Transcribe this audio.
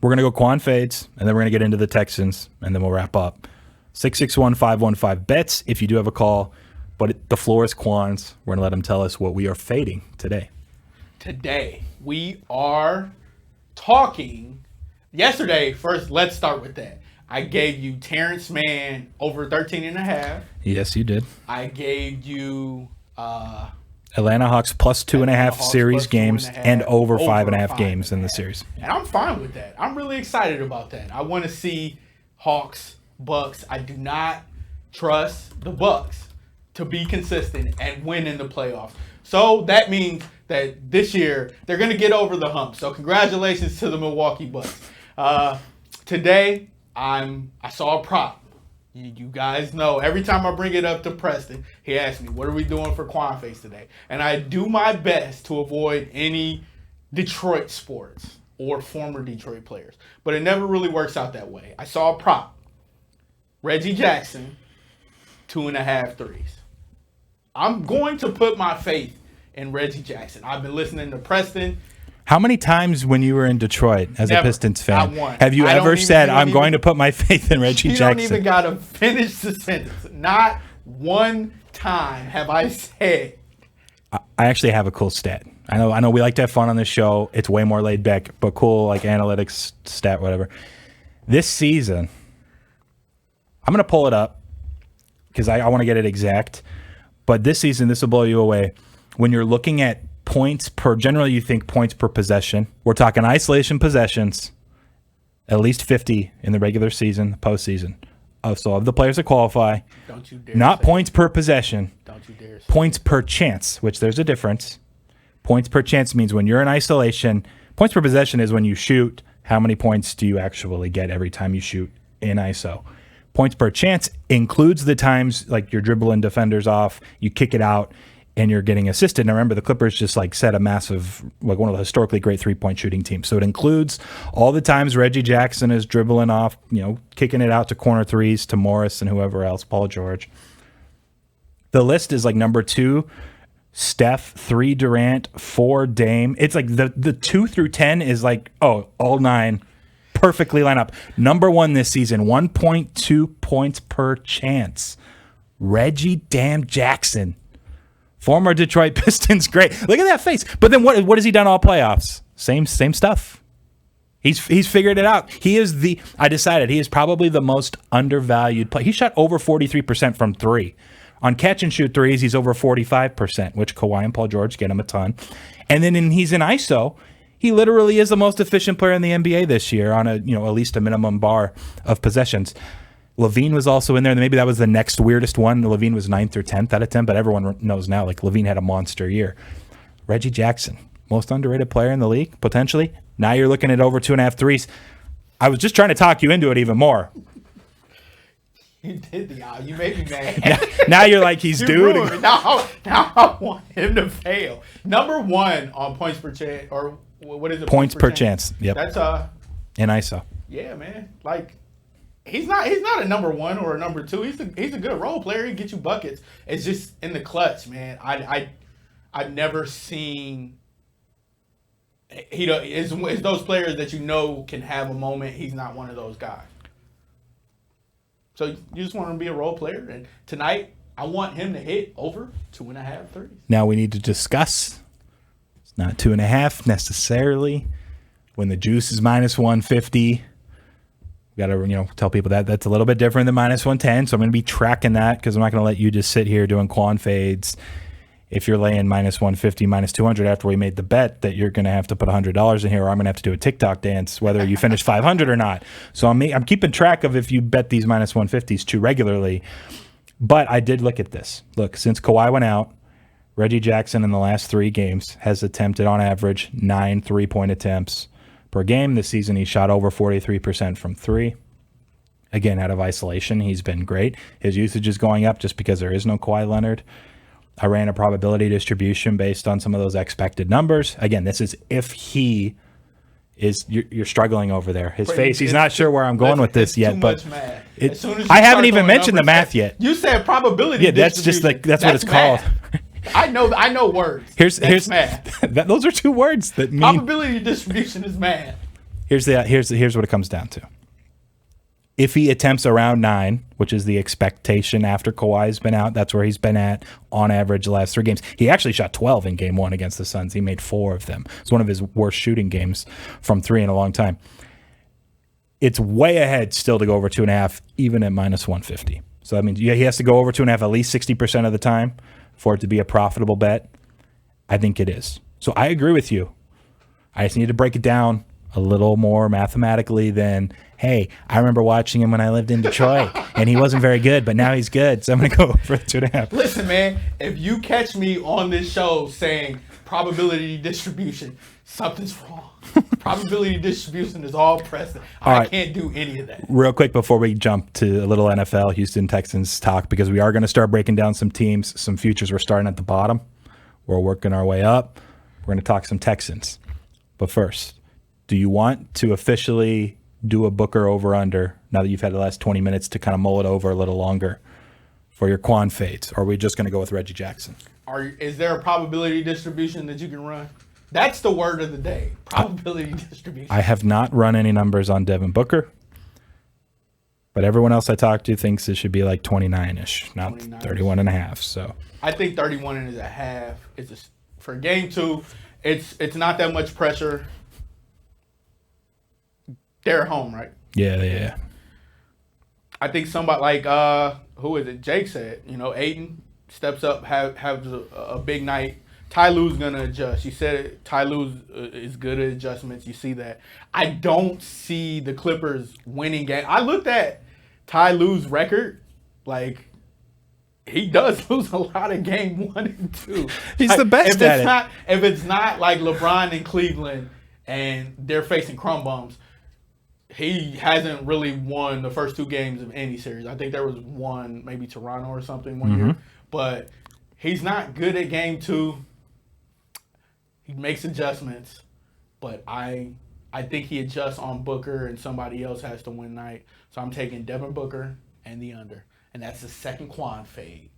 We're going to go Qwan fades, and then we're going to get into the Texans, and then we'll wrap up. 661-515 bets if you do have a call, but the floor is Qwan's. We're going to let him tell us what we are fading today. Today, we are talking. Yesterday, first, let's start with that. I gave you Terrance Mann over 13.5. Yes, you did. I gave you Atlanta Hawks plus 2.5 series games and over 5.5 games in the series. And I'm fine with that. I'm really excited about that. I want to see Hawks, Bucks. I do not trust the Bucks to be consistent and win in the playoffs. So that means that this year they're going to get over the hump. So congratulations to the Milwaukee Bucks. Today, I saw a prop. You guys know, every time I bring it up to Preston, he asks me, what are we doing for Qwan Face today? And I do my best to avoid any Detroit sports or former Detroit players. But it never really works out that way. I saw a prop. Reggie Jackson, 2.5 threes. I'm going to put my faith in Reggie Jackson. I've been listening to Preston. How many times when you were in Detroit as Never. a Pistons fan Not one. have you ever said, I'm going to put my faith in Reggie You Jackson? don't even got to finish the sentence. Not one time have I said. I actually have a cool stat. I know we like to have fun on this show. It's way more laid back, but cool, like analytics, stat, whatever. This season, I'm going to pull it up because I want to get it exact. But this season, this will blow you away. When you're looking at points per, generally you think points per possession. We're talking isolation possessions, at least 50 in the regular season, postseason. So of the players that qualify, Don't you dare not points per possession, Don't you dare say points per chance, which there's a difference. Points per chance means when you're in isolation. Points per possession is when you shoot. How many points do you actually get every time you shoot in ISO? Points per chance includes the times like you're dribbling defenders off, you kick it out, and you're getting assisted. And remember, the Clippers just like set a massive, like one of the historically great three-point shooting teams. So it includes all the times Reggie Jackson is dribbling off, kicking it out to corner threes to Morris and whoever else, Paul George. The list is like number 2, Steph, 3, Durant, 4, Dame. It's like the 2 through 10 is like, all 9 perfectly line up. Number 1 this season, 1.2 points per chance. Reggie damn Jackson. Former Detroit Pistons, great. Look at that face. But then what has he done all playoffs? Same stuff. He's figured it out. I decided he is probably the most undervalued player. He shot over 43% from 3. On catch and shoot threes, he's over 45%, which Kawhi and Paul George get him a ton. And then he's in ISO. He literally is the most efficient player in the NBA this year on at least a minimum bar of possessions. Levine was also in there. Maybe that was the next weirdest one. Levine was 9th or 10th out of 10, but everyone knows now, like, Levine had a monster year. Reggie Jackson, most underrated player in the league, potentially. Now you're looking at over 2.5 threes. I was just trying to talk you into it even more. You did you made me mad. Now you're like, he's due. Now I want him to fail. Number 1 on points per chance, or what is it? Points per chance. Yep. That's in ISO. Yeah, man. Like, he's not a number 1 or a number 2. He's a good role player. He can get you buckets. It's just in the clutch, man. I've never seen. It's those players that can have a moment. He's not one of those guys. So you just want him to be a role player. And tonight, I want him to hit over 2.5 threes. Now we need to discuss. It's not 2.5 necessarily. When the juice is minus 150, we got to tell people that's a little bit different than minus 110. So I'm going to be tracking that because I'm not going to let you just sit here doing Qwan fades. If you're laying minus 150, minus 200 after we made the bet, that you're going to have to put $100 in here, or I'm going to have to do a TikTok dance, whether you finish 500 or not. So I'm keeping track of if you bet these minus 150s too regularly. But I did look at this. Look, since Kawhi went out, Reggie Jackson in the last 3 games has attempted on average 9 3-point attempts per game. This season he shot over 43% from 3. Again, out of isolation, he's been great. His usage is going up just because there is no Kawhi Leonard. I ran a probability distribution based on some of those expected numbers. Again, this is if he is, you're struggling over there. His face, he's not sure where I'm going with this yet. But I haven't even mentioned the math yet. You said probability distribution. That's just like, that's what it's called. I know words. Here's math. Those are 2 words that mean. Probability distribution is math. Here's what it comes down to. If he attempts around 9, which is the expectation after Kawhi's been out, that's where he's been at on average the last 3 games. He actually shot 12 in game 1 against the Suns. He made 4 of them. It's one of his worst shooting games from 3 in a long time. It's way ahead still to go over 2.5, even at minus 150. So that means he has to go over 2.5 at least 60% of the time for it to be a profitable bet. I think it is. So I agree with you. I just need to break it down a little more mathematically than, hey, I remember watching him when I lived in Detroit, and he wasn't very good, but now he's good, so I'm going to go for 2.5. Listen, man, if you catch me on this show saying probability distribution, something's wrong. Probability distribution is all present. I can't do any of that. Real quick before we jump to a little NFL Houston Texans talk, because we are going to start breaking down some teams, some futures. We're starting at the bottom. We're working our way up. We're going to talk some Texans. But first, do you want to officially do a Booker over-under now that you've had the last 20 minutes to kind of mull it over a little longer for your Qwan fades? Or are we just going to go with Reggie Jackson? Is there a probability distribution that you can run? That's the word of the day, probability distribution. I have not run any numbers on Devin Booker, but everyone else I talked to thinks it should be like 29-ish, not 31.5. So I think 31.5 is for game 2. It's not that much pressure. They're at home, right? Yeah. I think somebody like who is it? Jake said, Ayton steps up, have a big night. Ty Lue's gonna adjust. You said it. Ty Lue is good at adjustments. You see that. I don't see the Clippers winning game. I looked at Ty Lue's record. Like, he does lose a lot of game 1 and 2. He's the best at it. If it's not like LeBron in Cleveland and they're facing crumb bums, he hasn't really won the first 2 games of any series. I think there was one, maybe Toronto or something one year. But he's not good at game 2. He makes adjustments, but I think he adjusts on Booker and somebody else has to win night. So I'm taking Devin Booker and the under. And that's the second Qwan fade.